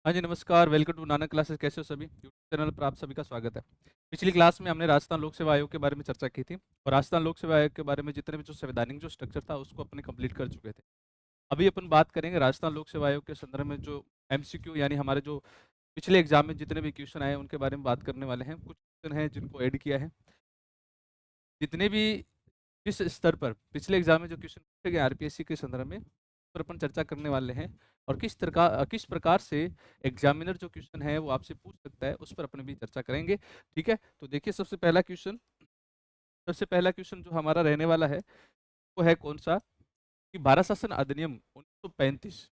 हाँ जी, नमस्कार। Welcome to Nanak classes. कैसे हो सभी? यूट्यूब चैनल पर आप सभी का स्वागत है। पिछली क्लास में हमने राजस्थान लोक सेवा आयोग के बारे में चर्चा की थी और राजस्थान लोक सेवा आयोग के बारे में जितने भी जो संवैधानिक जो स्ट्रक्चर था उसको अपने कंप्लीट कर चुके थे। अभी अपन बात करेंगे राजस्थान लोक सेवा आयोग के संदर्भ में जो एमसीक्यू यानी हमारे जो पिछले एग्जाम में जितने भी क्वेश्चन आए उनके बारे में बात करने वाले हैं। कुछ क्वेश्चन हैं जिनको ऐड किया है। जितने भी किस स्तर पर पिछले एग्जाम में जो क्वेश्चन पूछे गए आरपीएससी के संदर्भ में पर अपन चर्चा करने वाले हैं और किस प्रकार से एग्जामिनर जो क्वेश्चन है वो आपसे पूछ सकता है उस पर अपन भी चर्चा करेंगे। ठीक है, तो देखिए सबसे पहला क्वेश्चन जो हमारा रहने वाला है वो है कौन सा कि भारत शासन अधिनियम 1935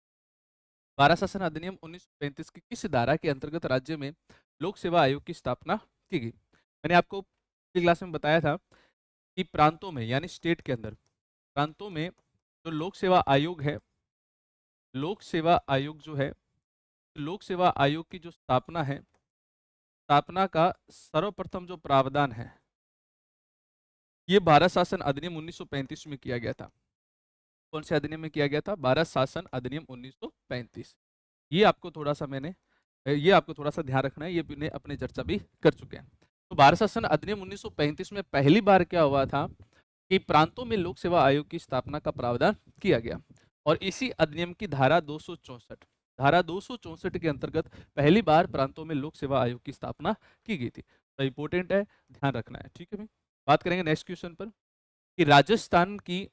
भारत शासन अधिनियम 1935 की किस धारा के अंतर्गत राज्य में लोक सेवा आयोग की स्थापना की गई। मैंने आपको पिछली क्लास में बताया था कि प्रांतों में यानी स्टेट के अंदर प्रांतों में जो लोक सेवा आयोग है, लोक सेवा आयोग जो है, लोक सेवा आयोग की जो स्थापना है, स्थापना का सर्वप्रथम जो प्रावधान है ये भारत शासन अधिनियम 1935 में किया गया था। कौन से अधिनियम में किया गया था? भारत शासन अधिनियम 1935। ये आपको थोड़ा सा मैंने ये आपको थोड़ा सा ध्यान रखना है, ये मैंने अपने चर्चा भी कर चुके हैं। तो भारत शासन अधिनियम 1935 में पहली बार क्या हुआ था कि प्रांतों में लोक सेवा आयोग की स्थापना का प्रावधान किया गया और इसी अधिनियम की धारा 264 के अंतर्गत पहली बार प्रांतों में लोक सेवा आयोग की स्थापना की गई थी। तो इंपॉर्टेंट है, ध्यान रखना है। ठीक है भाई, बात करेंगे नेक्स्ट क्वेश्चन पर कि राजस्थान की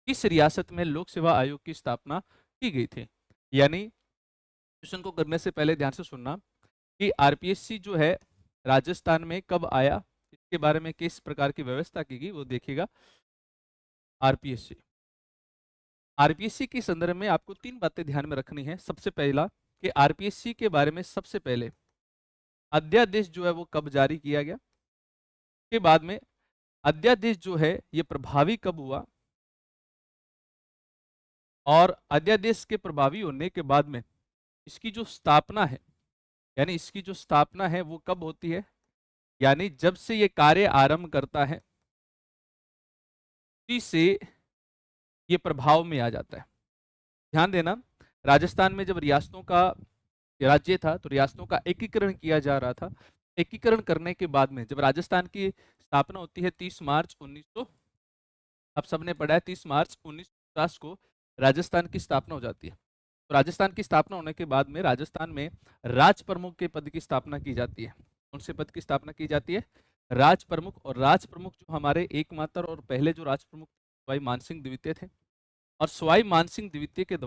किस रियासत में लोक सेवा आयोग की स्थापना की गई थी। यानी क्वेश्चन को करने से पहले ध्यान से सुनना कि आरपीएससी जो है राजस्थान में कब आया, इसके बारे में किस प्रकार की व्यवस्था की गई वो देखिएगा। आरपीएससी आरपीएससी के संदर्भ में आपको तीन बातें ध्यान में रखनी है। सबसे पहला कि आरपीएससी के बारे में सबसे पहले अध्यादेश जो है वो कब जारी किया गया, के बाद में अध्यादेश जो है ये प्रभावी कब हुआ और अध्यादेश के प्रभावी होने के बाद में इसकी जो स्थापना है यानी इसकी जो स्थापना है वो कब होती है, यानी जब से ये कार्य आरंभ करता है उसी से ये प्रभाव में आ जाता है। ध्यान देना, राजस्थान में जब रियासतों का राज्य था तो रियासतों का एकीकरण किया जा रहा था। एकीकरण करने के बाद में जब राजस्थान की स्थापना होती है 30 मार्च 1900, आप सबने पढ़ा है 30 मार्च 1950 को राजस्थान की स्थापना हो जाती है। तो राजस्थान की स्थापना होने के बाद में राजस्थान में राज प्रमुख के पद की स्थापना की जाती है। कौन से पद की स्थापना की जाती है? राज प्रमुख। और राज प्रमुख जो हमारे एकमात्र और पहले जो राज प्रमुख सवाई मानसिंह द्वितीय थे और सवाई मानसिंह द्वितीय के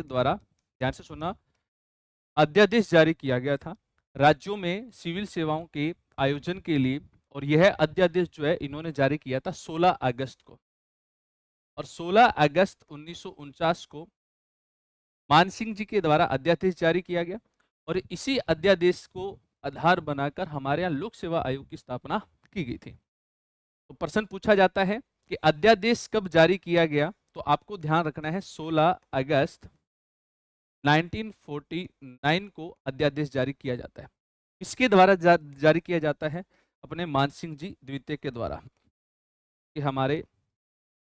द्वारा ध्यान से सुना, अध्यादेश जारी किया गया था राज्यों में सिविल सेवाओं के आयोजन के लिए और यह अध्यादेश जो है इन्होंने जारी किया था 16 अगस्त को और 16 अगस्त 1949 को मानसिंह जी के द्वारा अध्यादेश जारी किया गया और इसी अध्यादेश को आधार बनाकर हमारे यहाँ लोक सेवा आयोग की स्थापना की गई थी। तो प्रश्न पूछा जाता है कि अध्यादेश कब जारी किया गया, तो आपको ध्यान रखना है 16 अगस्त 1949 को अध्यादेश जारी किया जाता है। किसके द्वारा जारी किया जाता है? अपने मानसिंह जी द्वितीय के द्वारा, कि हमारे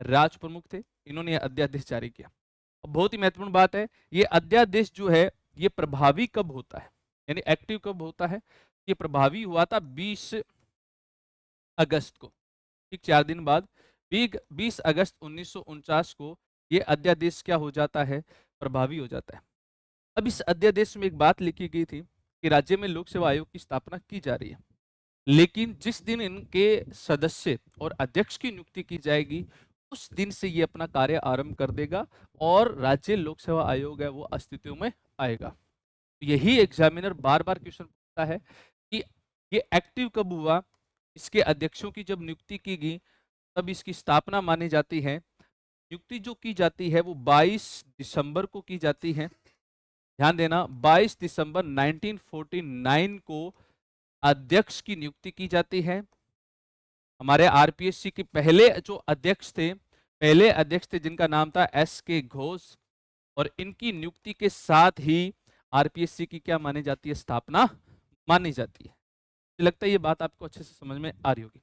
राज प्रमुख थे, इन्होंने यह अध्यादेश जारी किया। अब बहुत ही महत्वपूर्ण बात है, ये अध्यादेश जो है ये प्रभावी कब होता है, यानी एक्टिव कब होता है? ये प्रभावी हुआ था 20 अगस्त को, ठीक 4 दिन बाद 20 अगस्त 1949 को ये अध्यादेश क्या हो जाता है? प्रभावी हो जाता है। अब इस अध्यादेश में एक बात लिखी गई थी कि राज्य में लोक सेवा आयोग की स्थापना की जा रही है, लेकिन जिस दिन इनके सदस्य और अध्यक्ष की नियुक्ति की जाएगी उस दिन से ये अपना कार्य आरंभ कर देगा और राज्य लोक सेवा आयोग है वो अस्तित्व में आएगा। यही एग्जामिनर बार बार क्वेश्चन पूछता है कि ये एक्टिव कब हुआ, इसके अध्यक्षों की जब नियुक्ति की गई तब इसकी स्थापना मानी जाती है। नियुक्ति जो की जाती है वो 22 दिसंबर को की जाती है। ध्यान देना, 22 दिसंबर 1949 को अध्यक्ष की नियुक्ति की जाती है। हमारे आरपीएससी के पहले जो अध्यक्ष थे जिनका नाम था एस के घोष और इनकी नियुक्ति के साथ ही आरपीएससी की क्या मानी जाती है? स्थापना मानी जाती है। मुझे लगता है ये बात आपको अच्छे से समझ में आ रही होगी।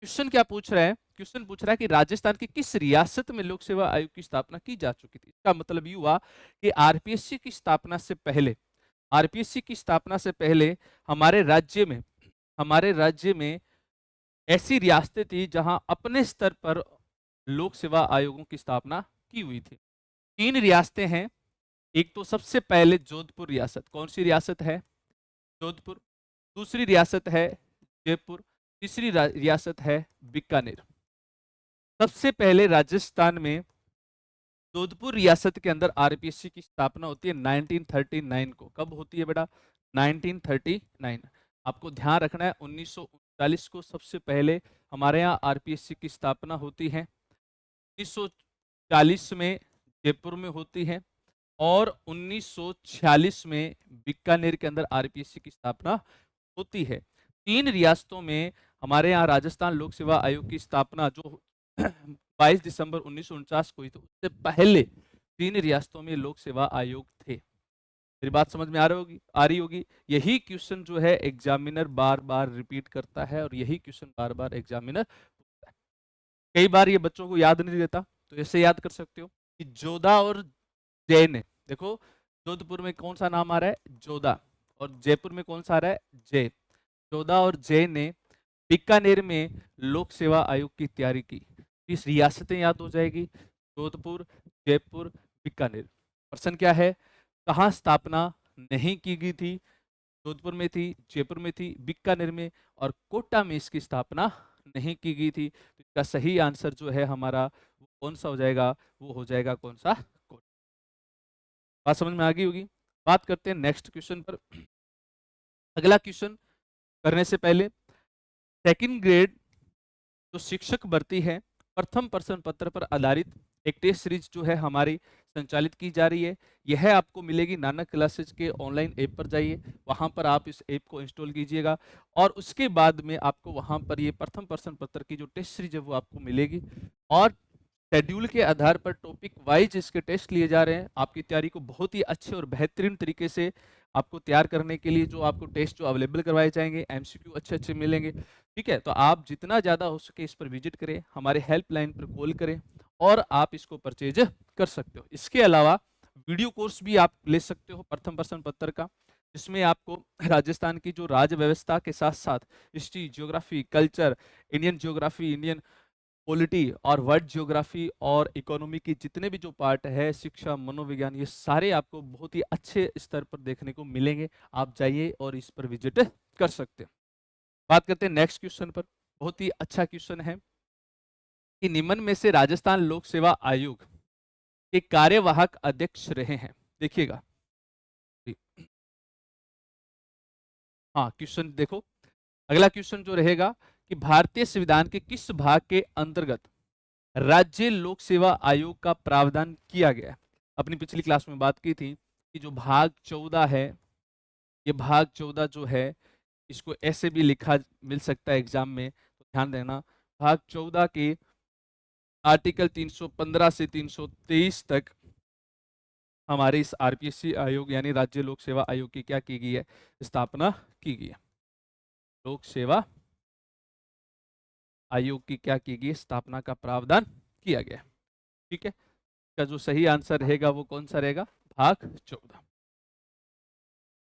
क्वेश्चन क्या पूछ रहा है? क्वेश्चन पूछ रहा है कि राजस्थान की किस रियासत में लोक सेवा आयोग की स्थापना की जा चुकी थी। इसका मतलब ये हुआ कि आरपीएससी की स्थापना से पहले, आरपीएससी की स्थापना से पहले हमारे राज्य में ऐसी रियासतें थी जहां अपने स्तर पर लोक सेवा आयोगों की स्थापना की हुई थी। 3 रियासतें हैं। एक तो सबसे पहले जोधपुर रियासत। कौन सी रियासत है? जोधपुर। दूसरी रियासत है जयपुर। तीसरी रियासत है बीकानेर। सबसे पहले राजस्थान में जोधपुर रियासत के अंदर आरपीएससी की स्थापना होती है 1939 को। कब होती है बेटा? 1939। आपको ध्यान रखना है 1939 को सबसे पहले हमारे यहाँ आरपीएससी की स्थापना होती है। 1940 में जयपुर में होती है और 1946 में बीकानेर के अंदर आरपीएससी की स्थापना होती है। 3 रियासतों में हमारे यहाँ राजस्थान लोक सेवा आयोग की स्थापना जो 22 दिसंबर 1949 को हुई, तो उससे पहले 3 रियासतों में लोक सेवा आयोग थे। मेरी बात समझ में आ रही होगी। यही क्वेश्चन जो है एग्जामिनर बार बार रिपीट करता है और यही क्वेश्चन बार बार एग्जामिनर पूछता है। कई बार ये बच्चों को याद नहीं रहता, तो ऐसे याद कर सकते हो कि जोधा और जय ने, देखो जोधपुर में कौन सा नाम आ रहा है? जोधा। और जयपुर में कौन सा आ रहा है? जय। जोधा और जय ने बीकानेर में लोक सेवा आयोग की तैयारी की। इस रियासतें याद हो जाएगी, जोधपुर, जयपुर, बीकानेर। प्रश्न क्या है? कहाँ स्थापना नहीं की गई थी? जोधपुर में थी, जयपुर में थी, बीकानेर में और कोटा में इसकी स्थापना नहीं की गई थी। तो इसका सही आंसर जो है हमारा वो कौन सा हो जाएगा? वो हो जाएगा कौन सा? कोटा। बात समझ में आ गई होगी। बात करते हैं नेक्स्ट क्वेश्चन पर। अगला क्वेश्चन करने से पहले सेकंड ग्रेड जो शिक्षक भर्ती है, प्रथम प्रश्न पत्र पर आधारित एक टेस्ट सीरीज जो है हमारी संचालित की जा रही है। यह आपको मिलेगी नानक क्लासेज के ऑनलाइन ऐप पर जाइए, वहां पर आप इस ऐप को इंस्टॉल कीजिएगा और उसके बाद में आपको वहां पर ये प्रथम प्रश्न पत्र की जो टेस्ट सीरीज है वो आपको मिलेगी और शेड्यूल के आधार पर टॉपिक वाइज इसके टेस्ट लिए जा रहे हैं। आपकी तैयारी को बहुत ही अच्छे और बेहतरीन तरीके से आपको तैयार करने के लिए जो आपको टेस्ट जो अवेलेबल करवाए जाएंगे, एमसीक्यू अच्छे अच्छे मिलेंगे। ठीक है, तो आप जितना ज़्यादा हो सके इस पर विजिट करें, हमारे हेल्पलाइन पर कॉल करें और आप इसको परचेज कर सकते हो। इसके अलावा वीडियो कोर्स भी आप ले सकते हो प्रथम प्रश्न पत्र का, जिसमें आपको राजस्थान की जो राज्य व्यवस्था के साथ साथ history, geography, culture, Indian geography, Indian polity और वर्ल्ड ज्योग्राफी और इकोनॉमी की जितने भी जो पार्ट है, शिक्षा, मनोविज्ञान, ये सारे आपको बहुत ही अच्छे स्तर पर देखने को मिलेंगे। आप जाइए और इस पर विजिट कर सकते हैं। बात करते हैं नेक्स्ट क्वेश्चन पर। बहुत ही अच्छा क्वेश्चन है कि निम्न में से राजस्थान लोक सेवा आयोग के कार्यवाहक अध्यक्ष रहे हैं। देखिएगा, हाँ क्वेश्चन देखो। अगला क्वेश्चन जो रहेगा कि भारतीय संविधान के किस भाग के अंतर्गत राज्य लोक सेवा आयोग का प्रावधान किया गया है? अपनी पिछली क्लास में बात की थी कि जो भाग 14 है, ये भाग 14 जो है इसको ऐसे भी लिखा मिल सकता है एग्जाम में, तो ध्यान देना। भाग 14 के आर्टिकल 315 से 323 तक हमारे इस आरपीएससी आयोग यानी राज्य लोक सेवा आयोग की क्या की गई है? स्थापना की गई है। लोक सेवा आयोग की क्या की गई? स्थापना का प्रावधान किया गया। ठीक है, इसका जो सही आंसर रहेगा वो कौन सा रहेगा? भाग 14।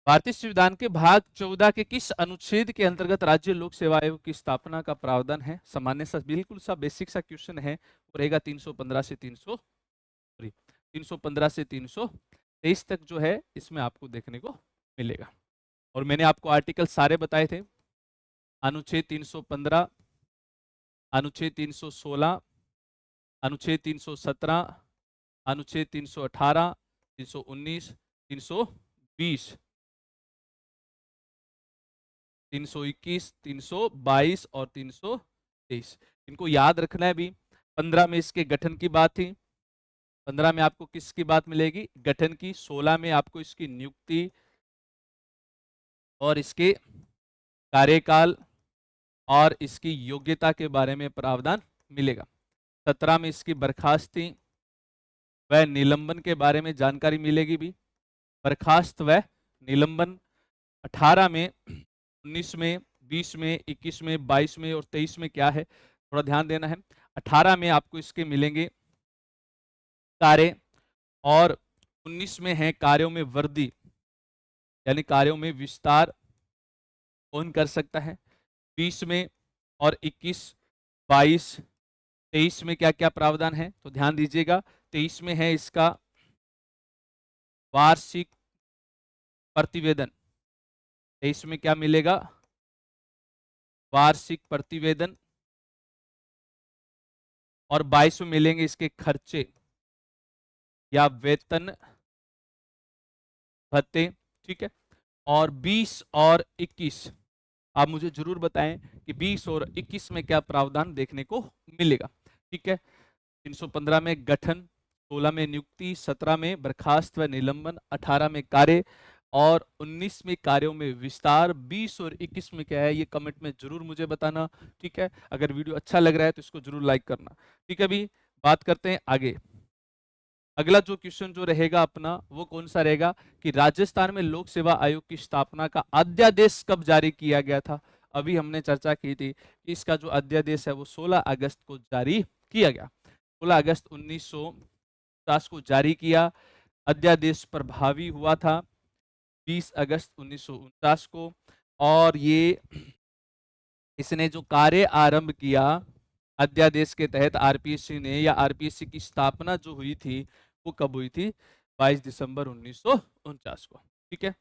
भारतीय संविधान के भाग 14 के किस अनुच्छेद के अंतर्गत राज्य लोक सेवा आयोग की स्थापना का प्रावधान है? सामान्य सा बिल्कुल सा बेसिक सा क्वेश्चन है, वो रहेगा 315 से 323 तक जो है इसमें आपको देखने को मिलेगा। और मैंने आपको आर्टिकल सारे बताए थे, अनुच्छेद 315, अनुच्छेद 316, अनुच्छेद 317, अनुच्छेद 318, 319, 320, 321, 322 और 323। इनको याद रखना है भी। 15 में इसके गठन की बात थी, 15 में आपको किसकी बात मिलेगी? गठन की। 16 में आपको इसकी नियुक्ति और इसके कार्यकाल और इसकी योग्यता के बारे में प्रावधान मिलेगा। 17 में इसकी बर्खास्ती व निलंबन के बारे में जानकारी मिलेगी भी, बर्खास्त व निलंबन। 18 में, 19 में, 20 में, 21 में, 22 में और 23 में क्या है? थोड़ा ध्यान देना है। 18 में आपको इसके मिलेंगे कार्य, और 19 में है कार्यों में वृद्धि, यानी कार्यों में विस्तार कौन कर सकता है। 20 में और 21, 22, 23 में क्या क्या प्रावधान है, तो ध्यान दीजिएगा। 23 में है इसका वार्षिक प्रतिवेदन, 23 में क्या मिलेगा, वार्षिक प्रतिवेदन। और 22 में मिलेंगे इसके खर्चे या वेतन भत्ते, ठीक है। और 20 और 21 आप मुझे जरूर बताएं कि 20 और 21 में क्या प्रावधान देखने को मिलेगा, ठीक है। 315 में गठन, 16 में नियुक्ति, 17 में बर्खास्त व निलंबन, 18 में कार्य और 19 में कार्यों में विस्तार। 20 और 21 में क्या है, ये कमेंट में जरूर मुझे बताना, ठीक है। अगर वीडियो अच्छा लग रहा है तो इसको जरूर लाइक करना, ठीक है। अभी बात करते हैं आगे। अगला जो क्वेश्चन जो रहेगा अपना वो कौन सा रहेगा कि राजस्थान में लोक सेवा आयोग की स्थापना का अध्यादेश कब जारी किया गया था। अभी हमने चर्चा की थी कि इसका जो अध्यादेश है वो 16 अगस्त को जारी किया गया। 16 अगस्त 1950 को जारी किया। अध्यादेश प्रभावी हुआ था 20 अगस्त 1949 को। और ये इसने जो कार्य आरंभ किया अध्यादेश के तहत आरपीएससी ने, या आरपीएससी की स्थापना जो हुई थी वो कब हुई थी, 22 दिसंबर 1949 को, ठीक है।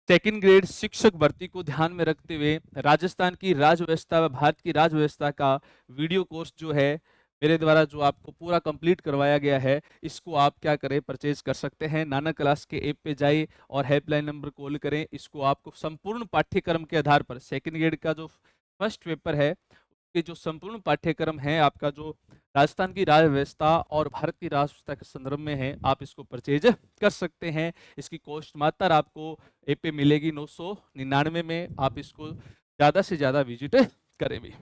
सेकंड ग्रेड शिक्षक भर्ती को ध्यान में रखते हुए राजस्थान की राज व्यवस्था व भारत की राज व्यवस्था का वीडियो कोर्स जो है मेरे द्वारा जो आपको पूरा कंप्लीट करवाया गया है, इसको आप क्या करें, परचेज कर सकते हैं। नाना क्लास के ऐप पे जाइए और हेल्पलाइन नंबर कॉल करें। इसको आपको संपूर्ण पाठ्यक्रम के आधार पर सेकंड ग्रेड का जो फर्स्ट पेपर है उसके जो संपूर्ण पाठ्यक्रम है आपका, जो राजस्थान की राज व्यवस्था और भारत की राज व्यवस्था के संदर्भ में है, आप इसको परचेज कर सकते हैं। इसकी कॉस्ट मात्र आपको ऐप पे मिलेगी 999 में। आप इसको ज्यादा से ज्यादा विजिट करें भी।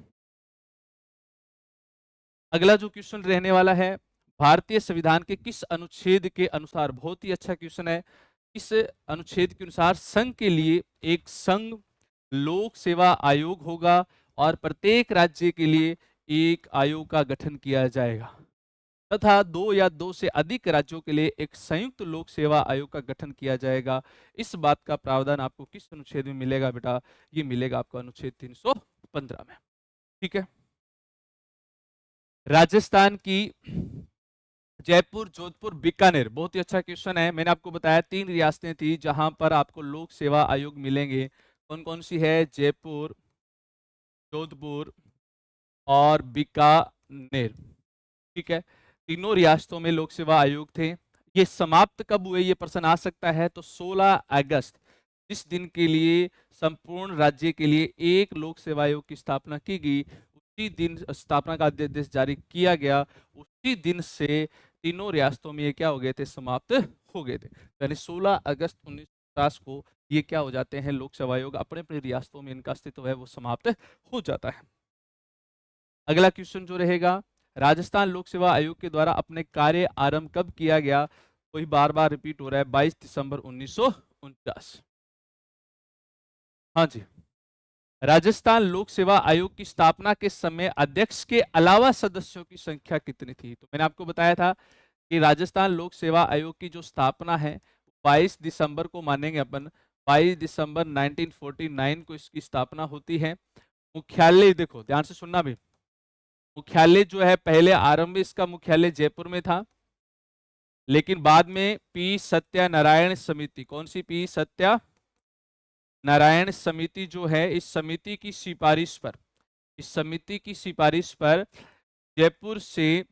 अगला जो क्वेश्चन रहने वाला है, भारतीय संविधान के किस अनुच्छेद के अनुसार, बहुत ही अच्छा क्वेश्चन है, इस अनुच्छेद के अनुसार संघ के लिए एक संघ लोक सेवा आयोग होगा और प्रत्येक राज्य के लिए एक आयोग का गठन किया जाएगा, तथा 2 या 2 से अधिक राज्यों के लिए एक संयुक्त लोक सेवा आयोग का गठन किया जाएगा। इस बात का प्रावधान आपको किस अनुच्छेद में मिलेगा बेटा, ये मिलेगा आपको अनुच्छेद 315 में, ठीक है। राजस्थान की जयपुर, जोधपुर, बीकानेर, बहुत ही अच्छा क्वेश्चन है। मैंने आपको बताया 3 रियासतें थी जहां पर आपको लोक सेवा आयोग मिलेंगे। कौन कौन सी है, जयपुर, जोधपुर और बीकानेर, ठीक है। तीनों रियासतों में लोक सेवा आयोग थे। ये समाप्त कब हुए, ये प्रश्न आ सकता है। तो 16 अगस्त, जिस दिन के लिए संपूर्ण राज्य के लिए एक लोक सेवा आयोग की स्थापना की गई, उसी दिन स्थापना का अध्यादेश जारी किया गया। उसी दिन से तीनों रियासतों में ये क्या हो गए थे, समाप्त हो गए थे। यानी 16 अगस्त 1950 को ये क्या हो जाते हैं, लोक सेवा आयोग अपने अपने रियासतों में इनका अस्तित्व है वो समाप्त हो जाता है। अगला क्वेश्चन जो रहेगा, राजस्थान लोक सेवा आयोग के द्वारा अपने कार्य आरंभ कब किया गया, कोई बार बार रिपीट हो रहा है, 22 दिसंबर 1949। हाँ जी, राजस्थान लोक सेवा आयोग की स्थापना के समय अध्यक्ष के अलावा सदस्यों की संख्या कितनी थी। तो मैंने आपको बताया था कि राजस्थान लोक सेवा आयोग की जो स्थापना है 22 दिसंबर को मानेंगे अपन, 22 दिसंबर 1949 को इसकी स्थापना होती है। मुख्यालय देखो ध्यान से सुनना भी, मुख्यालय जो है पहले आरंभ इसका मुख्यालय जयपुर में था, लेकिन बाद में पी सत्यानारायण समिति, कौन सी, पी सत्यानारायण समिति जो है, इस समिति की सिफारिश पर, इस समिति की सिफारिश पर जयपुर से,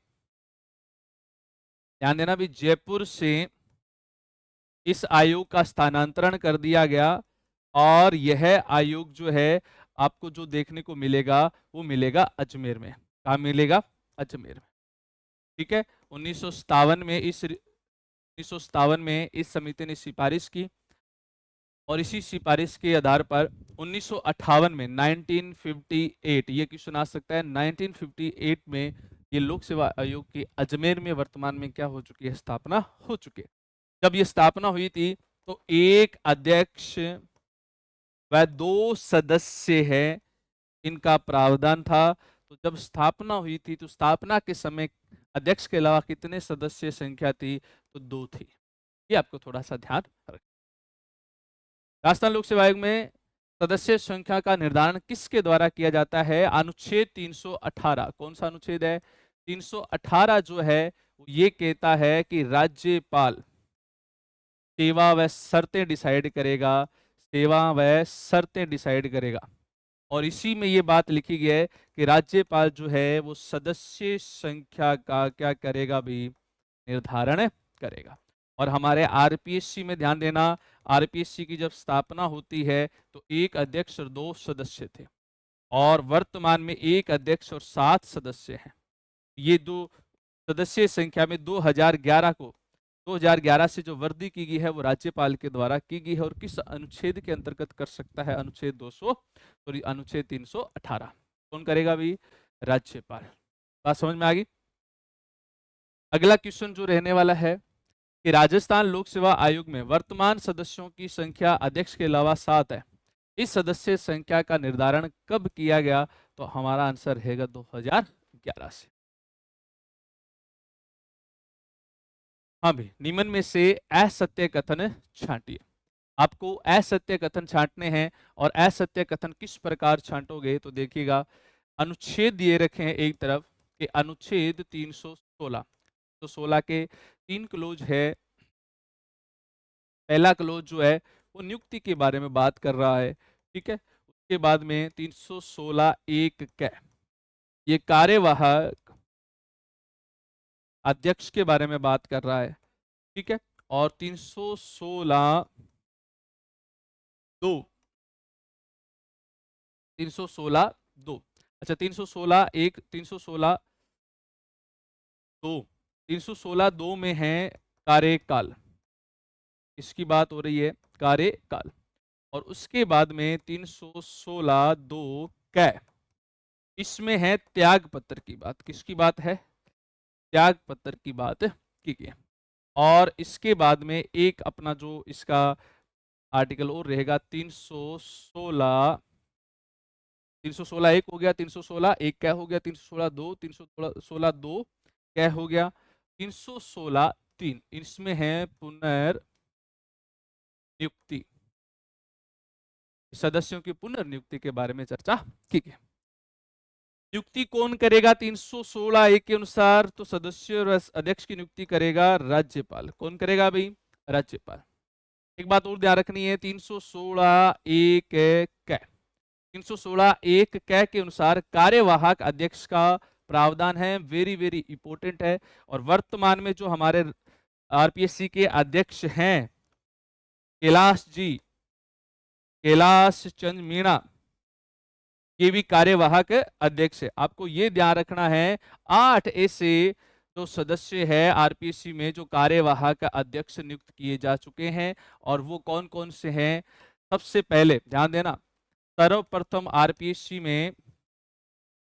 ध्यान देना भी, जयपुर से इस आयोग का स्थानांतरण कर दिया गया और यह आयोग जो है आपको जो देखने को मिलेगा वो मिलेगा अजमेर में। कहाँ मिलेगा, अजमेर में, ठीक है। 1957 में इस समिति ने सिफारिश की और इसी सिफारिश के आधार पर 1958 में 1958, ये क्वेश्चन आ सकता है, 1958 में ये लोक सेवा आयोग की अजमेर में वर्तमान में क्या हो चुकी है, स्थापना हो चुकी है। जब ये स्थापना हुई थी तो एक अध्यक्ष व 2 सदस्य है, इनका प्रावधान था। तो जब स्थापना हुई थी तो स्थापना के समय अध्यक्ष के अलावा कितने सदस्य संख्या थी? तो 2 थी। ये आपको थोड़ा सा ध्यान रखना। राजस्थान लोक सेवा आयोग में सदस्य संख्या का निर्धारण किसके द्वारा किया जाता है? अनुच्छेद 318। कौन सा अनुच्छेद है? 318 जो है ये कहता है कि राज्यपाल सेवा व शर्तें डिसाइड करेगा, सेवा व शर्तें डिसाइड करेगा। और इसी में ये बात लिखी गई है कि राज्यपाल जो है वो सदस्य संख्या का क्या करेगा भी? निर्धारण करेगा। और हमारे आरपीएससी में ध्यान देना, आरपीएससी की जब स्थापना होती है तो 1 अध्यक्ष और 2 सदस्य थे, और वर्तमान में 1 अध्यक्ष और 7 सदस्य हैं। ये 2 सदस्य संख्या में 2011 से जो वृद्धि की गई है वो राज्यपाल के द्वारा की गई है। और किस अनुच्छेद के अंतर्गत कर सकता है? अनुच्छेद 200 सॉरी अनुच्छेद 318। कौन करेगा भी? राज्यपाल। बात समझ में आ गई? अगला क्वेश्चन जो रहने वाला है कि राजस्थान लोक सेवा आयोग में वर्तमान सदस्यों की संख्या अध्यक्ष के अलावा 7 है। इस सदस्य संख्या का निर्धारण कब किया गया? तो हमारा आंसर रहेगा 2011 से। हाँ भी, निम्न में से असत्य कथन छांटिए। आपको असत्य कथन छांटने हैं। और असत्य कथन किस प्रकार छांटोगे? तो देखिएगा, अनुच्छेद दिए रखे हैं एक तरफ कि अनुच्छेद 316। तो 16 के 3 क्लोज है। पहला क्लोज जो है वो नियुक्ति के बारे में बात कर रहा है, ठीक है। उसके बाद में 316 एक क ये कार्यवाहक अध्यक्ष के बारे में बात कर रहा है, ठीक है। और 316 दो 316 दो, अच्छा 316 एक 316 दो 316 दो में है कार्यकाल, इसकी बात हो रही है कार्यकाल। और उसके बाद में 316 दो कै, इसमें है त्याग पत्र की बात। किसकी बात है? त्याग पत्र की बात की गई। और इसके बाद में एक अपना जो इसका आर्टिकल और रहेगा 316 एक हो गया, 316 एक क्या हो गया, 316 दो, 316 दो क्या हो गया, 316 तीन, इसमें है पुनर्नियुक्ति। सदस्यों की पुनर्नियुक्ति के बारे में चर्चा की गई। नियुक्ति कौन करेगा? 316 एक के अनुसार तो सदस्य और अध्यक्ष की नियुक्ति करेगा राज्यपाल। कौन करेगा भाई? राज्यपाल। एक बात और ध्यान रखनी है, 316 एक कै 316 एक कै के अनुसार कार्यवाहक अध्यक्ष का प्रावधान है, वेरी वेरी इंपॉर्टेंट है। और वर्तमान में जो हमारे आरपीएससी के अध्यक्ष हैं कैलाश चंद मीणा, ये भी कार्यवाहक अध्यक्ष है। आपको ये ध्यान रखना है 8 ऐसे जो सदस्य है आरपीएससी में जो कार्यवाहक अध्यक्ष नियुक्त किए जा चुके हैं। और वो कौन कौन से हैं? सबसे पहले ध्यान देना, सर्वप्रथम आरपीएससी में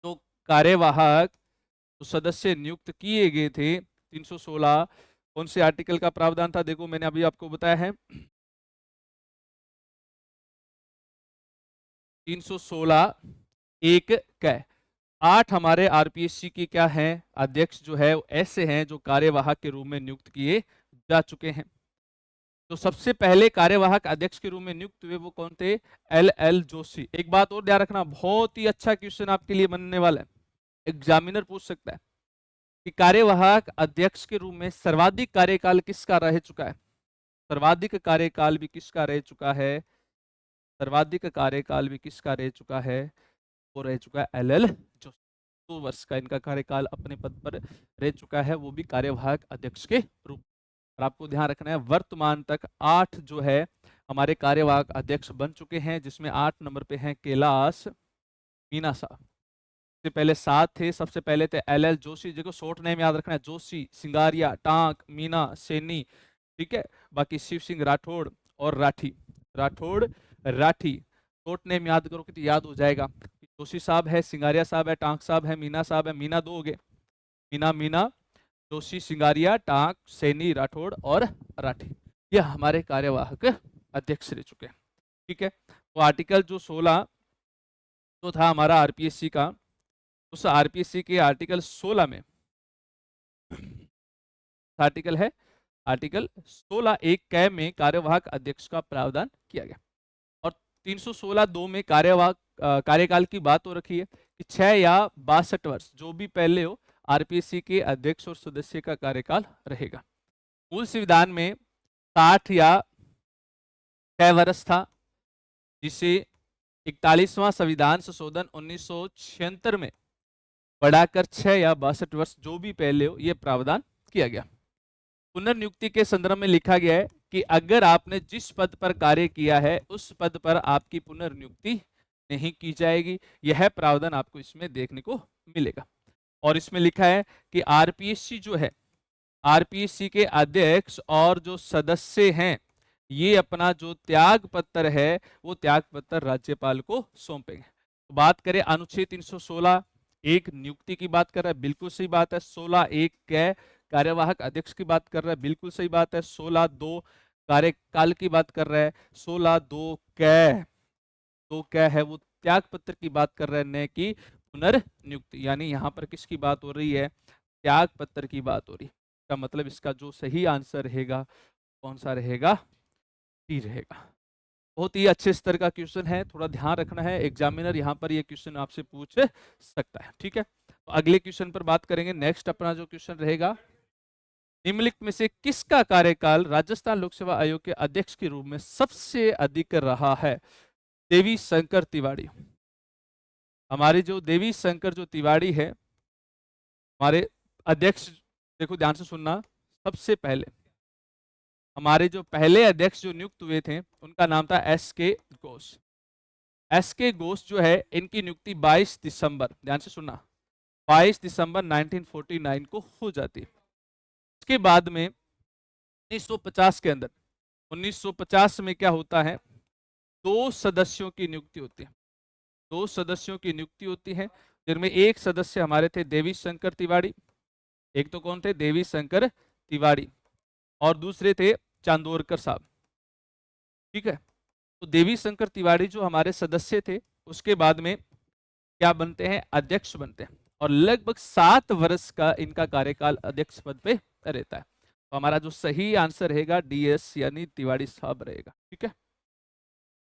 जो कार्यवाहक तो सदस्य नियुक्त किए गए थे 316, कौन से आर्टिकल का प्रावधान था? देखो मैंने अभी आपको बताया है 316 एक कै 8 हमारे आरपीएससी की क्या हैं? अध्यक्ष जो है ऐसे हैं जो कार्यवाहक के रूप में नियुक्त किए जा चुके हैं। तो सबसे पहले कार्यवाहक अध्यक्ष के रूप में नियुक्त हुए वो कौन थे? एल जोशी। एक बात और ध्यान रखना, बहुत ही अच्छा क्वेश्चन आपके लिए बनने वाला है, एग्जामिनर पूछ सकता है कि कार्यवाहक अध्यक्ष के रूप में सर्वाधिक कार्यकाल किसका रह चुका है? सर्वाधिक कार्यकाल भी किसका रह चुका है? सर्वाधिक कार्यकाल भी किसका रह चुका है? वो रह चुका है एल जोशी। 2 वर्ष का इनका कार्यकाल अपने पद पर रह चुका है, वो भी कार्यवाहक अध्यक्ष के रूप। और आपको ध्यान रखना है वर्तमान तक 8 जो है हमारे कार्यवाहक अध्यक्ष बन चुके हैं, जिसमें 8 नंबर पे हैं कैलाश मीणा साहब। सबसे पहले 7 थे, सबसे पहले थे एल जोशी, देखो शॉर्ट नेम याद रखना है, जोशी, सिंगारिया, टांक, मीना, सैनी, ठीक है। बाकी शिव सिंह राठौड़ और राठी शॉर्ट नेम याद करो कि याद हो जाएगा। जोशी साहब है, सिंगारिया साहब है, टांक साहब है, मीना साहब है। मीना 2 हो गए, मीना जोशी, सिंगारिया, टांक, सैनी, राठौड़ और राठी, ये हमारे कार्यवाहक अध्यक्ष रह चुके हैं, ठीक है। तो आर्टिकल जो 16 जो था हमारा आरपीएससी का, उस आरपीएससी के आर्टिकल 16 में, आर्टिकल है आर्टिकल 16 एक कै में कार्यवाहक अध्यक्ष का प्रावधान किया गया। और 316(2) में कार्यवाहक कार्यकाल की बात हो रखी है कि 6 या 62 वर्ष जो भी पहले हो, आरपीएससी के अध्यक्ष और सदस्य का कार्यकाल रहेगा। मूल संविधान में 60 या 6 वर्ष था, जिसे 41वां संविधान संशोधन 1976 में बढ़ाकर 6 या 62 वर्ष जो भी पहले हो, यह प्रावधान किया गया। पुनर्नियुक्ति के संदर्भ में लिखा गया है कि अगर आपने जिस पद पर कार्य किया है उस पद पर आपकी पुनर्नियुक्ति नहीं की जाएगी। यह प्रावधान आपको इसमें देखने को मिलेगा। और इसमें लिखा है कि आरपीएससी जो है, आरपीएससी के अध्यक्ष और जो सदस्य हैं, ये अपना जो त्याग पत्र है वो त्याग पत्र राज्यपाल को सौंपेंगे। तो बात करें अनुच्छेद 316 एक नियुक्ति की बात कर रहा है, बिल्कुल सही बात है। 16 एक कै कार्यवाहक अध्यक्ष की बात कर रहा है, बिल्कुल सही बात है। 16(2) कार्यकाल की बात कर रहा है। 16(2) कै है वो त्याग पत्र की बात कर रहा है, न कि पुनर्नियुक्ति। यानी यहाँ पर किसकी बात हो रही है? त्याग पत्र की बात हो रही है। इसका मतलब इसका जो सही आंसर रहेगा कौन सा रहेगा? डी रहेगा। बहुत ही अच्छे स्तर का क्वेश्चन है, थोड़ा ध्यान रखना है, एग्जामिनर यहाँ पर ये क्वेश्चन आपसे पूछ सकता है। ठीक है, तो अगले क्वेश्चन पर बात करेंगे। नेक्स्ट अपना जो क्वेश्चन रहेगा, निम्नलिखित में से किसका कार्यकाल राजस्थान लोक सेवा आयोग के अध्यक्ष के रूप में सबसे अधिक रहा है? देवी शंकर तिवारी। हमारे जो देवी शंकर जो तिवारी है हमारे अध्यक्ष, देखो ध्यान से सुनना, सबसे पहले हमारे जो पहले अध्यक्ष जो नियुक्त हुए थे उनका नाम था एस.के. घोष। एस.के. घोष जो है, इनकी नियुक्ति 22 दिसंबर, ध्यान से सुनना, 22 दिसंबर 1949 को हो जाती है। इसके बाद में 1950 के अंदर, 1950 में क्या होता है, 2 सदस्यों की नियुक्ति होती है। 2 सदस्यों की नियुक्ति होती है, जिनमें एक सदस्य हमारे थे देवी शंकर तिवारी। एक तो कौन थे? देवी शंकर तिवारी, और दूसरे थे चांदोरकर साहब। ठीक है, तो देवी शंकर तिवारी जो हमारे सदस्य थे, उसके बाद में क्या बनते हैं? अध्यक्ष बनते हैं, और लगभग 7 वर्ष का इनका कार्यकाल अध्यक्ष पद पे रहता है। तो हमारा जो सही आंसर रहेगा DS यानी तिवारी साहब रहेगा। ठीक है,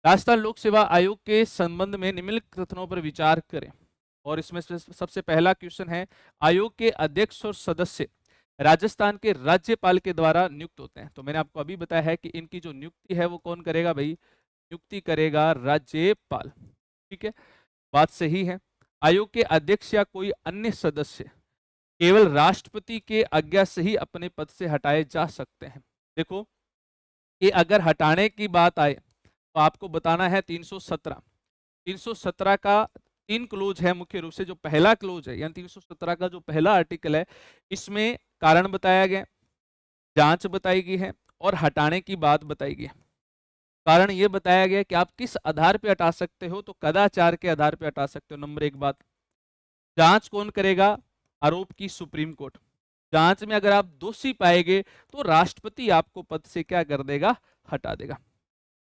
राजस्थान लोक सेवा आयोग के संबंध में निम्नलिखित कथनों पर विचार करें। और इसमें सबसे पहला क्वेश्चन है, आयोग के अध्यक्ष और सदस्य राजस्थान के राज्यपाल के द्वारा नियुक्त होते हैं। तो मैंने आपको अभी बताया है कि इनकी जो नियुक्ति है वो कौन करेगा भाई? नियुक्ति करेगा राज्यपाल। ठीक है, बात सही है। आयोग के अध्यक्ष या कोई अन्य सदस्य केवल राष्ट्रपति के आज्ञा से ही अपने पद से हटाए जा सकते हैं। देखो, कि अगर हटाने की बात आए तो आपको बताना है 317 का 3 क्लोज है मुख्य रूप से। जो पहला क्लोज है यानी 317 का जो पहला आर्टिकल है, इसमें कारण बताया गया, जांच बताई गई है और हटाने की बात बताई गई है। कारण ये बताया गया कि आप किस आधार पे हटा सकते हो, तो कदाचार के आधार पे हटा सकते हो, नंबर 1 बात। जांच कौन करेगा? आरोप की सुप्रीम कोर्ट। जांच में अगर आप दोषी पाएंगे तो राष्ट्रपति आपको पद से क्या कर देगा? हटा देगा।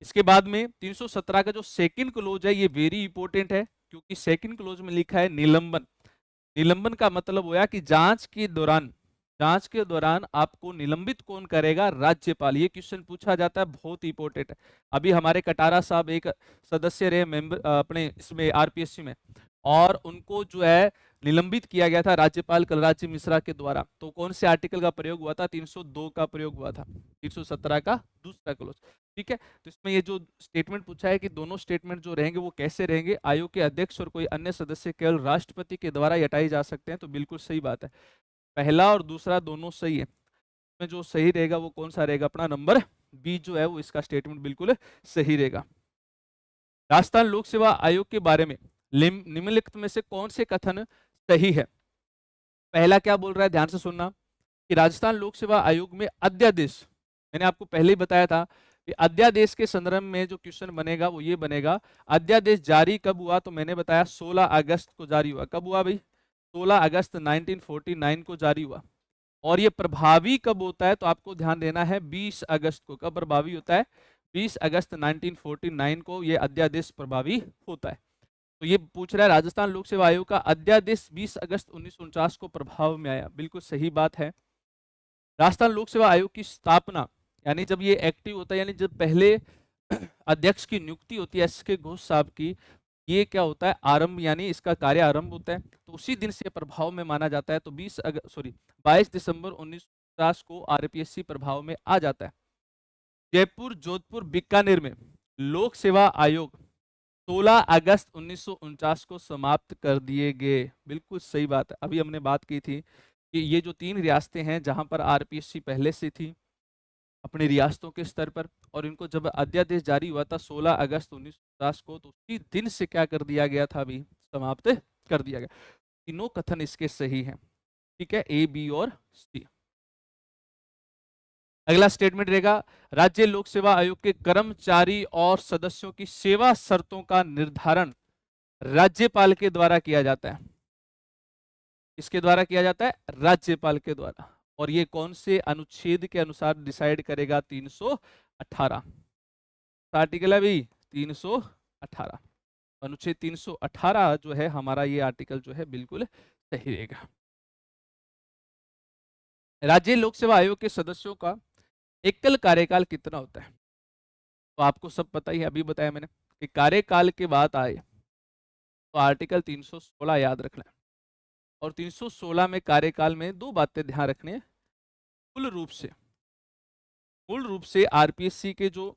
इसके बाद में 317 का जो सेकंड क्लोज है ये वेरी इंपॉर्टेंट है, क्योंकि सेकंड क्लोज में लिखा है निलंबन। निलंबन का मतलब हुआ कि जांच के दौरान आपको निलंबित कौन करेगा? राज्यपाल। ये क्वेश्चन पूछा जाता है, बहुत इंपॉर्टेंट है। अभी हमारे कटारा साहब एक सदस्य रहे मेंबर अपने इसमें आरपीएससी में, और उनको जो है निलंबित किया गया था राज्यपाल कलराज मिश्रा के द्वारा। तो कौन से आर्टिकल का प्रयोग हुआ था? 302 का प्रयोग हुआ था, 317 का दूसरा क्लोज। ठीक है, तो इसमें ये जो स्टेटमेंट पूछा है कि दोनों स्टेटमेंट जो रहेंगे वो कैसे रहेंगे? आयोग के अध्यक्ष और कोई अन्य सदस्य केवल राष्ट्रपति के द्वारा हटाए जा सकते हैं, तो बिल्कुल सही बात है। पहला और दूसरा दोनों सही है। इसमें जो सही रहेगा वो कौन सा रहेगा? अपना नंबर बी जो है वो इसका स्टेटमेंट बिल्कुल सही रहेगा। राजस्थान लोक सेवा आयोग के बारे में निम्नलिखित में से कौन से कथन सही है? पहला क्या बोल रहा है, ध्यान से सुनना, कि राजस्थान लोक सेवा आयोग में अध्यादेश, मैंने आपको पहले ही बताया था कि अध्यादेश के संदर्भ में जो क्वेश्चन बनेगा वो ये बनेगा, अध्यादेश जारी कब हुआ? तो मैंने बताया 16 अगस्त को जारी हुआ। कब हुआ भाई? 16 अगस्त 1949 को जारी हुआ। और ये प्रभावी कब होता है? तो आपको ध्यान देना है 20 अगस्त को। कब प्रभावी होता है? 20 अगस्त 1949 को ये अध्यादेश प्रभावी होता है। तो ये पूछ रहा है राजस्थान लोक सेवा आयोग का अध्यादेश 20 अगस्त 1949 को प्रभाव में आया। बिल्कुल सही बात है। राजस्थान लोक सेवा आयोग की स्थापना यानी जब ये एक्टिव होता है, यानी जब पहले अध्यक्ष की नियुक्ति होती है एस के घोष साहब की, ये क्या होता है आरंभ, यानी इसका कार्य आरंभ होता है, तो उसी दिन से प्रभाव में माना जाता है। तो 22 दिसंबर 1950 को आरपीएससी प्रभाव में आ जाता है। जयपुर, जोधपुर, बीकानेर में लोक सेवा आयोग 16 अगस्त 1949 को समाप्त कर दिए गए। बिल्कुल सही बात है। अभी हमने बात की थी कि ये जो 3 रियासतें हैं जहां पर आरपीएससी पहले से थी अपनी रियासतों के स्तर पर, और इनको जब अध्यादेश जारी हुआ था 16 अगस्त 1950 को, तो उसी दिन से क्या कर दिया गया था, अभी समाप्त कर दिया गया। तीनों कथन इसके सही हैं। ठीक है, ए, बी और सी। अगला स्टेटमेंट रहेगा राज्य लोक सेवा आयोग के कर्मचारी और सदस्यों की सेवा शर्तों का निर्धारण राज्यपाल के द्वारा किया जाता है। इसके द्वारा किया जाता है राज्यपाल के द्वारा। और ये कौन से अनुच्छेद के अनुसार डिसाइड करेगा? 318 आर्टिकल है भी 318, अनुच्छेद 318 जो है हमारा, ये आर्टिकल जो है बिल्कुल सही रहेगा। राज्य लोक सेवा आयोग के सदस्यों का एकल कार्यकाल कितना होता है? तो आपको सब पता ही है, अभी बताया मैंने कि कार्यकाल के बात आए तो आर्टिकल 316 याद रखना है। और 316 में कार्यकाल में दो बातें ध्यान रखनी है। मूल रूप से आरपीएससी के जो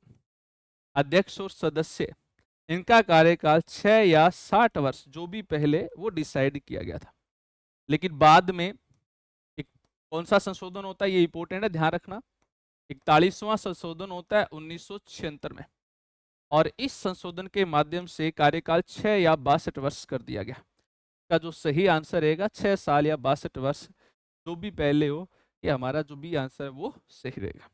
अध्यक्ष और सदस्य, इनका कार्यकाल 6 या 60 वर्ष जो भी पहले वो डिसाइड किया गया था। लेकिन बाद में एक कौन सा संशोधन होता है, ये इंपॉर्टेंट है, ध्यान रखना। 41वां संशोधन होता है 1976 में, और इस संशोधन के माध्यम से कार्यकाल 6 या 62 वर्ष कर दिया गया। का जो सही आंसर रहेगा 6 साल या 62 वर्ष जो भी पहले हो, ये हमारा जो भी आंसर है वो सही रहेगा।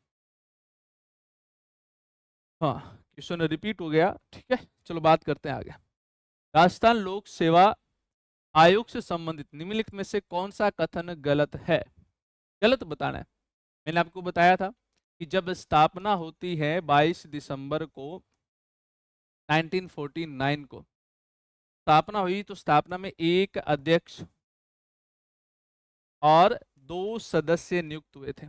हाँ, क्वेश्चन रिपीट हो गया। ठीक है, चलो बात करते हैं आगे। राजस्थान लोक सेवा आयोग से संबंधित निम्नलिखित में से कौन सा कथन गलत है? गलत बताना है। मैंने आपको बताया था कि जब स्थापना होती है 22 दिसंबर को 1949 को स्थापना हुई, तो स्थापना में एक अध्यक्ष और 2 सदस्य नियुक्त हुए थे।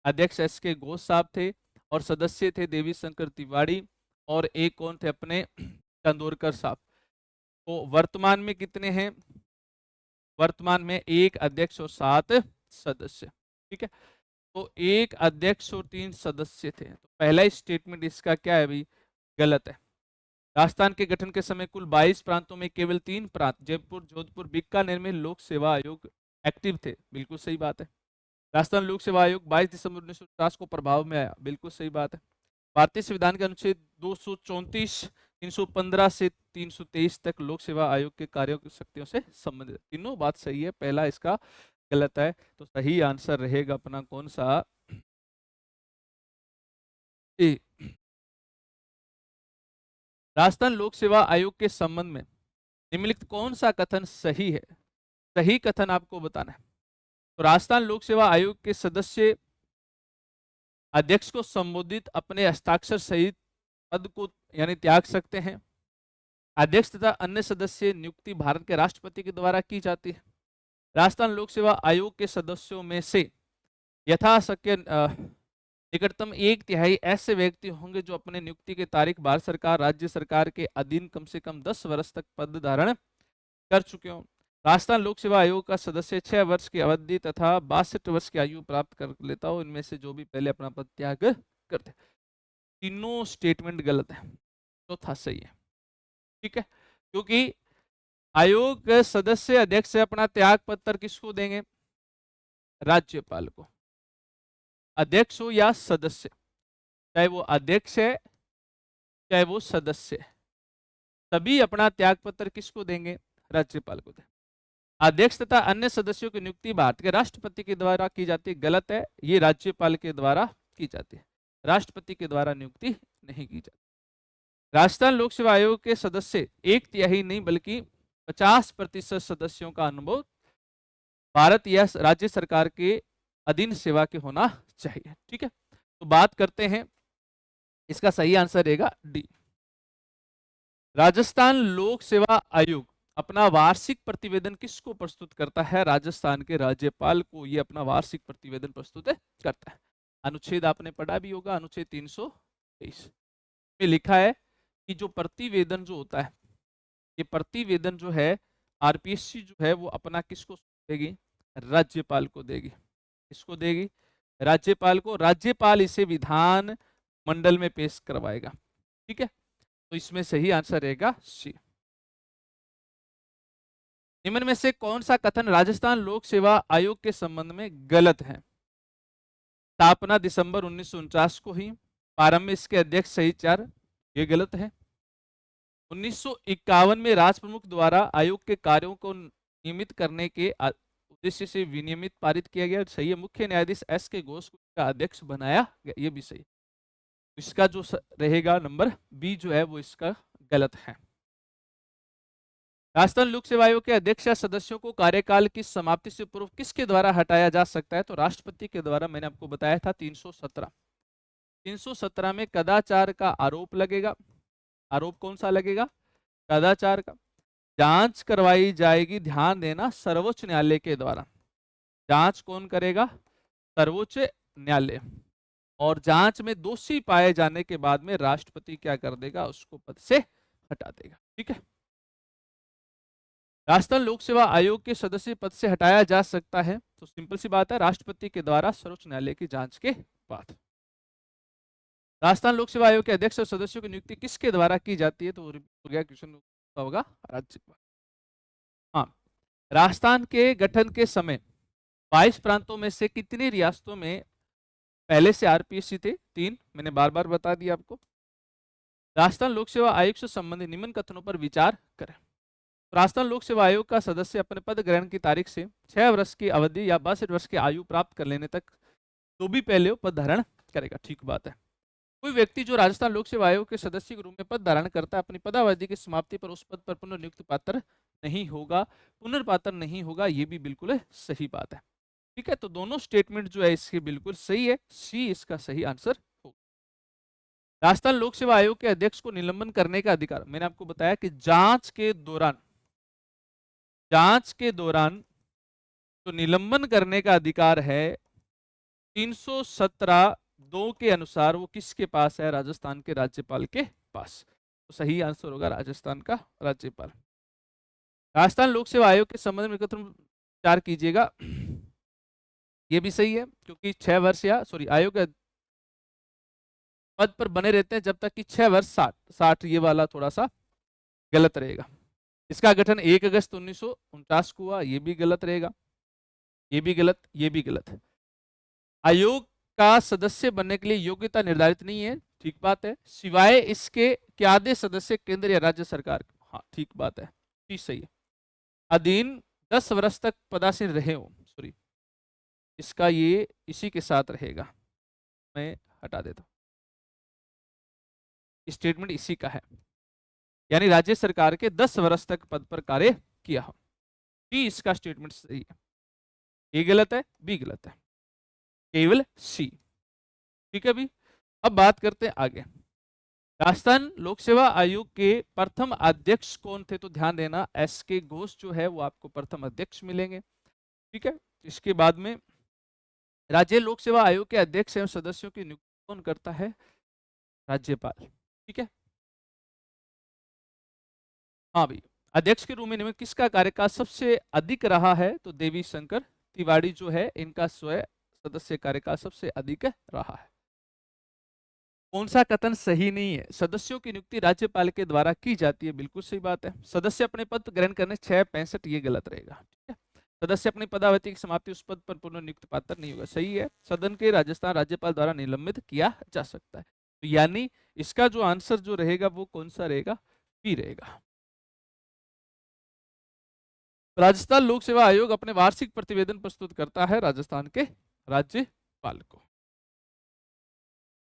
अध्यक्ष एस के घोष साहब थे और सदस्य थे देवी शंकर तिवारी, और एक कौन थे अपने चंदोरकर साहब। तो वर्तमान में कितने हैं? वर्तमान में एक अध्यक्ष और 7 सदस्य। ठीक है, तो एक अध्यक्ष और 3 सदस्य थे। तो पहला स्टेटमेंट इसका क्या है भाई? गलत है। राजस्थान के गठन के समय कुल 22 प्रांतों में केवल 3 प्रांत जयपुर, जोधपुर, बीकानेर में लोक सेवा आयोग एक्टिव थे। बिल्कुल सही बात है। राजस्थान लोक सेवा आयोग 22 दिसंबर 1950 को प्रभाव में आया। बिल्कुल सही बात है। भारतीय संविधान के अनुच्छेद 234, 315 से 323 तक लोक सेवा आयोग के कार्यों की शक्तियों से संबंधित। तीनों बात सही है, पहला इसका गलत है। तो सही आंसर रहेगा अपना कौन सा? ए। राजस्थान लोक सेवा आयोग के संबंध में निम्नलिखित कौन सा कथन सही है? सही कथन आपको बताना है। तो राजस्थान लोक सेवा आयोग के सदस्य अध्यक्ष को संबोधित अपने हस्ताक्षर सहित पद को यानी त्याग सकते हैं। अध्यक्ष तथा अन्य सदस्य नियुक्ति भारत के राष्ट्रपति के द्वारा की जाती है। राजस्थान लोक सेवा आयोग के सदस्यों में से यथाशक्य निकटतम 1/3 ऐसे व्यक्ति होंगे जो अपने नियुक्ति की तारीख भारत सरकार, राज्य सरकार के अधीन कम से कम 10 वर्ष तक पद धारण कर चुके हों। राजस्थान लोक सेवा आयोग का सदस्य 6 वर्ष की अवधि तथा 62 वर्ष की आयु प्राप्त कर लेता हो, इनमें से जो भी पहले अपना पद त्याग करते। तीनों स्टेटमेंट गलत है, चौथा सही है। ठीक है, क्योंकि आयोग के सदस्य अध्यक्ष से अपना त्याग पत्र किसको देंगे? राज्यपाल को। अध्यक्ष हो या सदस्य, चाहे वो अध्यक्ष है चाहे वो सदस्य है, तभी अपना त्याग पत्र किसको देंगे? राज्यपाल को देंगे। अध्यक्ष तथा अन्य सदस्यों की नियुक्ति भारत के राष्ट्रपति के द्वारा की जाती है। गलत है, ये राज्यपाल के द्वारा की जाती है, राष्ट्रपति के द्वारा नियुक्ति नहीं की जाती। राजस्थान लोक सेवा आयोग के सदस्य 1/3 नहीं बल्कि 50% सदस्यों का अनुभव भारत या राज्य सरकार के अधीन सेवा के होना चाहिए। ठीक है, तो बात करते हैं, इसका सही आंसर रहेगा डी। राजस्थान लोक सेवा आयोग अपना वार्षिक प्रतिवेदन किसको प्रस्तुत करता है? राजस्थान के राज्यपाल को ये अपना वार्षिक प्रतिवेदन प्रस्तुत करता है। अनुच्छेद आपने पढ़ा भी होगा, अनुच्छेद 323 में लिखा है कि जो प्रतिवेदन जो होता है, ये प्रतिवेदन जो है आरपीएससी जो है वो अपना किसको देगी? राज्यपाल को देगी। किसको देगी? राज्यपाल को। राज्यपाल इसे विधान मंडल में पेश करवाएगा। ठीक है, तो इसमें सही आंसर रहेगा सी। निम्न में से कौन सा कथन राजस्थान लोक सेवा आयोग के संबंध में गलत है? स्थापना दिसंबर 1949 को ही, प्रारंभ में इसके अध्यक्ष सहित 4, ये गलत है। 1951 में राज प्रमुख द्वारा आयोग के कार्यों को नियमित करने के उद्देश्य से विनियमित पारित किया गया, सही है। मुख्य न्यायाधीश एस के घोष का अध्यक्ष बनाया गया, ये भी सही। इसका जो रहेगा नंबर बी जो है वो इसका गलत है। राजस्थान लोक सेवा आयोग के अध्यक्ष या सदस्यों को कार्यकाल की समाप्ति से पूर्व किसके द्वारा हटाया जा सकता है? तो राष्ट्रपति के द्वारा। मैंने आपको बताया था 317 में कदाचार का आरोप लगेगा। आरोप कौन सा लगेगा? कदाचार का। जांच करवाई जाएगी, ध्यान देना, सर्वोच्च न्यायालय के द्वारा। जांच कौन करेगा? सर्वोच्च न्यायालय। और जांच में दोषी पाए जाने के बाद में राष्ट्रपति क्या कर देगा? उसको पद से हटा देगा। ठीक है, राजस्थान लोक सेवा आयोग के सदस्य पद से हटाया जा सकता है, तो सिंपल सी बात है, राष्ट्रपति के द्वारा सर्वोच्च न्यायालय की जांच के बाद। राजस्थान लोक सेवा आयोग के अध्यक्ष और सदस्यों की नियुक्ति किसके द्वारा की जाती है? तो क्वेश्चन होगा राज्यपाल। हाँ, राजस्थान के गठन के समय 22 प्रांतों में से कितनी रियासतों में पहले से आरपीएससी थे? 3। मैंने बार बार बता दिया आपको। राजस्थान लोक सेवा आयोग से संबंधित निम्न कथनों पर विचार करें। राजस्थान लोक सेवा आयोग का सदस्य अपने पद ग्रहण की तारीख से 6 वर्ष की अवधि या 62 वर्ष की आयु प्राप्त कर लेने तक तो भी पहले वो पद धारण करेगा। ठीक बात है। कोई व्यक्ति जो राजस्थान लोक सेवा आयोग के सदस्य के रूप में पद धारण करता है, अपनी पदावधि की समाप्ति पर उस पद पर पुनर्नियुक्त पात्र नहीं होगा, पुनर्पात्र नहीं होगा, ये भी बिल्कुल सही बात है। ठीक है, तो दोनों स्टेटमेंट जो है इसके बिल्कुल सही है, सी इसका सही आंसर होगा। राजस्थान लोक सेवा आयोग के अध्यक्ष को निलंबन करने का अधिकार, मैंने आपको बताया कि जांच के दौरान तो निलंबन करने का अधिकार है 317(2) के अनुसार वो किसके पास है? राजस्थान के राज्यपाल के पास। तो सही आंसर होगा राजस्थान का राज्यपाल। राजस्थान लोक सेवा आयोग के संबंध में कथन विचार कीजिएगा, ये भी सही है, क्योंकि 6 वर्ष या आयोग पद पर बने रहते हैं जब तक कि 6 वर्ष 60, ये वाला थोड़ा सा गलत रहेगा। इसका गठन 1 अगस्त 1949 को हुआ, ये भी गलत रहेगा, ये भी गलत, ये भी गलत। आयोग का सदस्य बनने के लिए योग्यता निर्धारित नहीं है, ठीक बात है, सिवाय इसके कि आधे सदस्य केंद्र या राज्य सरकार। हाँ, ठीक बात है, ठीक सही है। अधीन 10 वर्ष तक पदासीन रहे हो, इसका ये इसी के साथ रहेगा, मैं हटा देता हूं, स्टेटमेंट इसी का है, यानी राज्य सरकार के 10 वर्ष तक पद पर कार्य किया हो। डी इसका स्टेटमेंट सही है। ए गलत है, बी गलत है, केवल सी। ठीक है भी। अब बात करते हैं आगे। राजस्थान लोक सेवा आयोग के प्रथम अध्यक्ष कौन थे? तो ध्यान देना, एस के घोष जो है वो आपको प्रथम अध्यक्ष मिलेंगे। ठीक है, इसके बाद में राज्य लोक सेवा आयोग के अध्यक्ष एवं सदस्यों की नियुक्ति कौन करता है? राज्यपाल। ठीक है, हाँ भाई, अध्यक्ष के रूप में नियमित किसका कार्यकाल सबसे अधिक रहा है? तो देवी शंकर तिवारी जो है, इनका स्वयं सदस्य कार्यकाल सबसे अधिक रहा है। कौन सा कथन सही नहीं है? सदस्यों की नियुक्ति राज्यपाल के द्वारा की जाती है, बिल्कुल सही बात है। सदस्य अपने पद ग्रहण करने 665, ये गलत रहेगा। ठीक है, सदस्य अपनी पदावधि की समाप्ति उस पद पर पुनर्नियुक्त पात्र नहीं होगा, सही है। सदन के राजस्थान राज्यपाल द्वारा निलंबित किया जा सकता है, तो यानी इसका जो आंसर जो रहेगा वो कौन सा रहेगा? बी रहेगा। राजस्थान लोक सेवा आयोग अपने वार्षिक प्रतिवेदन प्रस्तुत करता है राजस्थान के राज्यपाल को।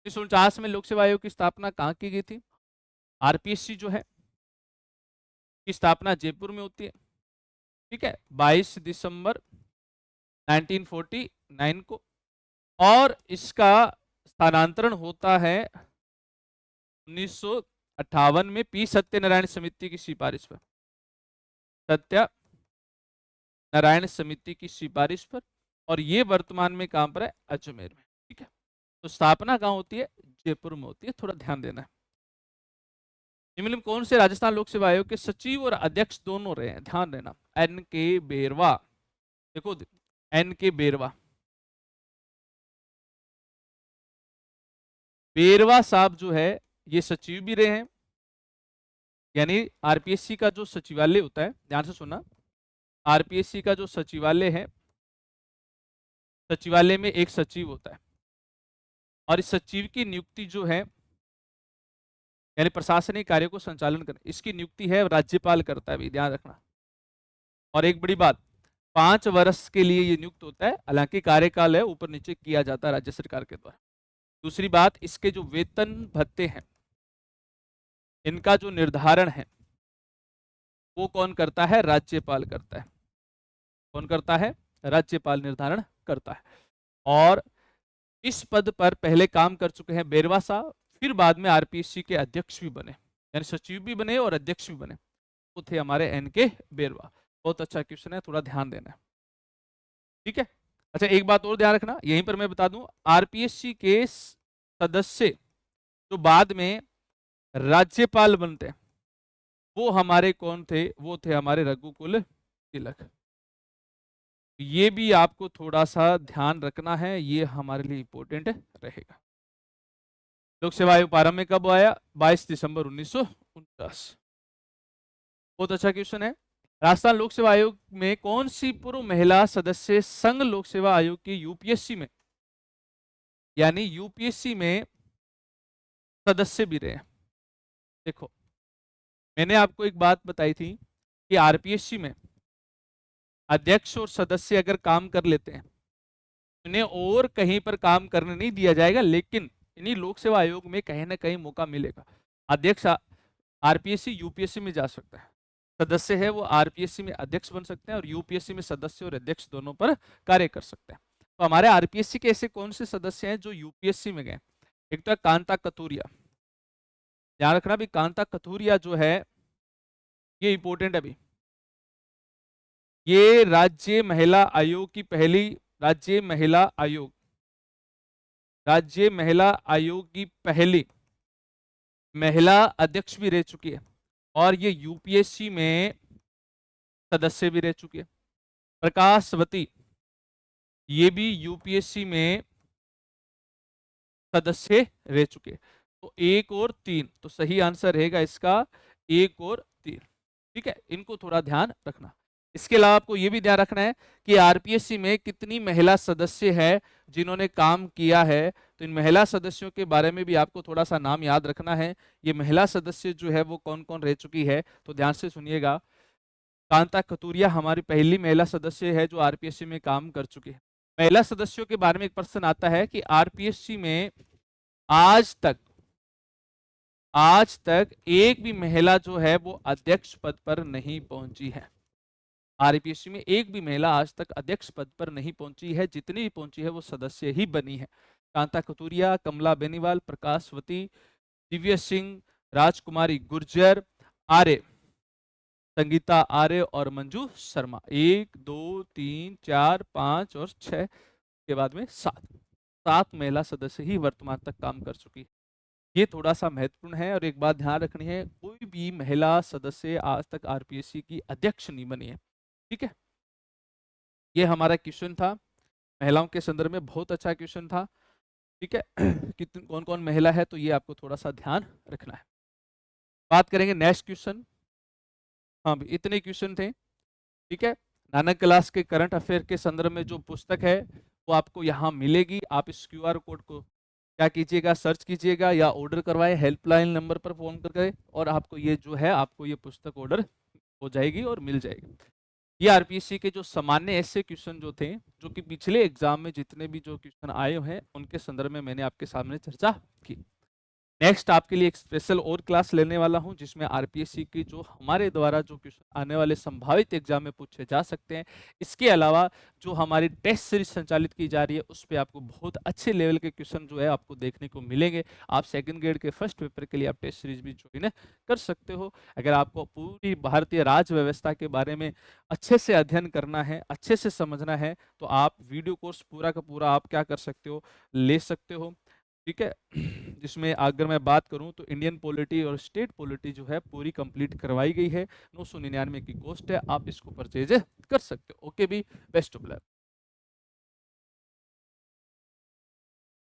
1949 में लोक सेवा आयोग की स्थापना कहाँ की गई थी? आरपीएससी जो है की स्थापना जयपुर में होती है। ठीक है, 22 दिसंबर 1949 को, और इसका स्थानांतरण होता है 1953 58 में पी सत्यनारायण समिति की सिफारिश पर, सत्यनारायण समिति की सिफारिश पर, और ये वर्तमान में कहां पर है? अजमेर में। ठीक है, तो स्थापना कहां होती है? जयपुर में होती है, थोड़ा ध्यान देना है। निम्न में कौन से राजस्थान लोक सेवा आयोग के सचिव और अध्यक्ष दोनों रहे हैं? ध्यान देना, एन के बेरवा। देखो एन के बेरवा, बेरवा साहब जो है ये सचिव भी रहे हैं, यानी आरपीएससी का जो सचिवालय होता है, ध्यान से सुनना, आरपीएससी का जो सचिवालय है, सचिवालय में एक सचिव होता है, और इस सचिव की नियुक्ति जो है, यानी प्रशासनिक कार्य को संचालन कर, इसकी नियुक्ति है राज्यपाल करता है भी, ध्यान रखना। और एक बड़ी बात, 5 वर्ष के लिए ये नियुक्त होता है, हालांकि कार्यकाल है ऊपर नीचे किया जाता है राज्य सरकार के द्वारा। दूसरी बात, इसके जो वेतन भत्ते हैं, इनका जो निर्धारण है वो कौन करता है? राज्यपाल करता है। कौन करता है? राज्यपाल निर्धारण करता है। और इस पद पर पहले काम कर चुके हैं बेरवा साहब, फिर बाद में आरपीएससी के अध्यक्ष भी बने, यानी सचिव भी बने और अध्यक्ष भी बने, वो थे हमारे एन के बेरवा। बहुत अच्छा क्वेश्चन है, थोड़ा ध्यान देना है। ठीक है, अच्छा एक बात और ध्यान रखना, यहीं पर मैं बता दूं, आरपीएससी के सदस्य जो बाद में राज्यपाल बनते हैं वो हमारे कौन थे? वो थे हमारे रघुकुल तिलक। ये भी आपको थोड़ा सा ध्यान रखना है, ये हमारे लिए इंपॉर्टेंट रहेगा। लोक सेवा आयोग प्रारंभ में कब आया? 22 दिसंबर 1949। बहुत अच्छा क्वेश्चन है। राजस्थान लोक सेवा आयोग में कौन सी पूर्व महिला सदस्य संघ लोक सेवा आयोग की यूपीएससी में, यानी यूपीएससी में सदस्य भी रहे? देखो, मैंने आपको एक बात बताई थी कि आरपीएससी में अध्यक्ष और सदस्य अगर काम कर लेते हैं, उन्हें और कहीं पर काम करने नहीं दिया जाएगा, लेकिन इन्हीं लोक सेवा आयोग में कहीं ना कहीं मौका मिलेगा। अध्यक्ष आरपीएससी यूपीएससी में जा सकता है, सदस्य है वो आरपीएससी में अध्यक्ष बन सकते हैं, और यूपीएससी में सदस्य और अध्यक्ष दोनों पर कार्य कर सकते हैं। तो हमारे आरपीएससी के ऐसे कौन से सदस्य हैं जो यूपीएससी में गए? एक तो है कांता कतूरिया, ध्यान रखना भी, कांता कतूरिया जो है ये इंपॉर्टेंट है अभी, ये राज्य महिला आयोग की पहली, राज्य महिला आयोग की पहली महिला अध्यक्ष भी रह चुकी है, और ये यूपीएससी में सदस्य भी रह चुकी है। प्रकाशवती, ये भी यूपीएससी में सदस्य रह चुके हैं। तो 1 और 3, तो सही आंसर रहेगा इसका 1 और 3। ठीक है, इनको थोड़ा ध्यान रखना। इसके अलावा आपको यह भी ध्यान रखना है कि आरपीएससी में कितनी महिला सदस्य है जिन्होंने काम किया है, तो इन महिला सदस्यों के बारे में भी आपको थोड़ा सा नाम याद रखना है। ये महिला सदस्य जो है वो कौन कौन रह चुकी है, तो ध्यान से सुनिएगा। कांता कतूरिया हमारी पहली महिला सदस्य है जो आरपीएससी में काम कर चुकी है। महिला सदस्यों के बारे में एक प्रश्न आता है कि आरपीएससी में आज तक एक भी महिला जो है वो अध्यक्ष पद पर नहीं पहुंची है। आरपीएससी में एक भी महिला आज तक अध्यक्ष पद पर नहीं पहुंची है, जितनी भी पहुंची है वो सदस्य ही बनी है। कांता कतूरिया, कमला बेनीवाल, प्रकाशवती, दिव्य सिंह, राजकुमारी गुर्जर, आर्य, संगीता आर्य और मंजू शर्मा। 1 2 3 4 5 और 6 के बाद में 7 महिला सदस्य ही वर्तमान तक काम कर चुकी है। ये थोड़ा सा महत्वपूर्ण है, और एक बात ध्यान रखनी है, कोई भी महिला सदस्य आज तक आरपीएससी की अध्यक्ष नहीं बनी है। ठीक है, ये हमारा क्वेश्चन था महिलाओं के संदर्भ में, बहुत अच्छा क्वेश्चन था। ठीक है, कितनी कौन कौन महिला है, तो ये आपको थोड़ा सा ध्यान रखना है। बात करेंगे नेक्स्ट क्वेश्चन। हाँ, इतने क्वेश्चन थे। ठीक है, नानक क्लास के करंट अफेयर के संदर्भ में जो पुस्तक है वो आपको यहाँ मिलेगी। आप इस क्यूआर कोड को क्या कीजिएगा, सर्च कीजिएगा या ऑर्डर करवाएं, हेल्पलाइन नंबर पर फोन करके, और आपको ये जो है आपको ये पुस्तक ऑर्डर हो जाएगी और मिल जाएगी। ये आरपीएससी के जो सामान्य ऐसे क्वेश्चन जो थे, जो कि पिछले एग्जाम में जितने भी जो क्वेश्चन आए हैं उनके संदर्भ में मैंने आपके सामने चर्चा की। नेक्स्ट आपके लिए एक स्पेशल और क्लास लेने वाला हूं जिसमें आरपीएससी की जो हमारे द्वारा जो क्वेश्चन आने वाले संभावित एग्जाम में पूछे जा सकते हैं, इसके अलावा जो हमारी टेस्ट सीरीज संचालित की जा रही है उस पर आपको बहुत अच्छे लेवल के क्वेश्चन जो है आपको देखने को मिलेंगे। आप सेकंड ग्रेड के फर्स्ट पेपर के लिए आप टेस्ट सीरीज भी ज्वाइन कर सकते हो। अगर आपको पूरी भारतीय राज व्यवस्था के बारे में अच्छे से अध्ययन करना है, अच्छे से समझना है, तो आप वीडियो कोर्स पूरा का पूरा आप क्या कर सकते हो, ले सकते हो। ठीक है। जिसमें अगर मैं बात करूं तो इंडियन पॉलिटी और स्टेट पॉलिटी जो है पूरी कंप्लीट करवाई गई है, 999 की कॉस्ट है, आप इसको परचेज कर सकते हो। ओके भी, बेस्ट ऑफ लक।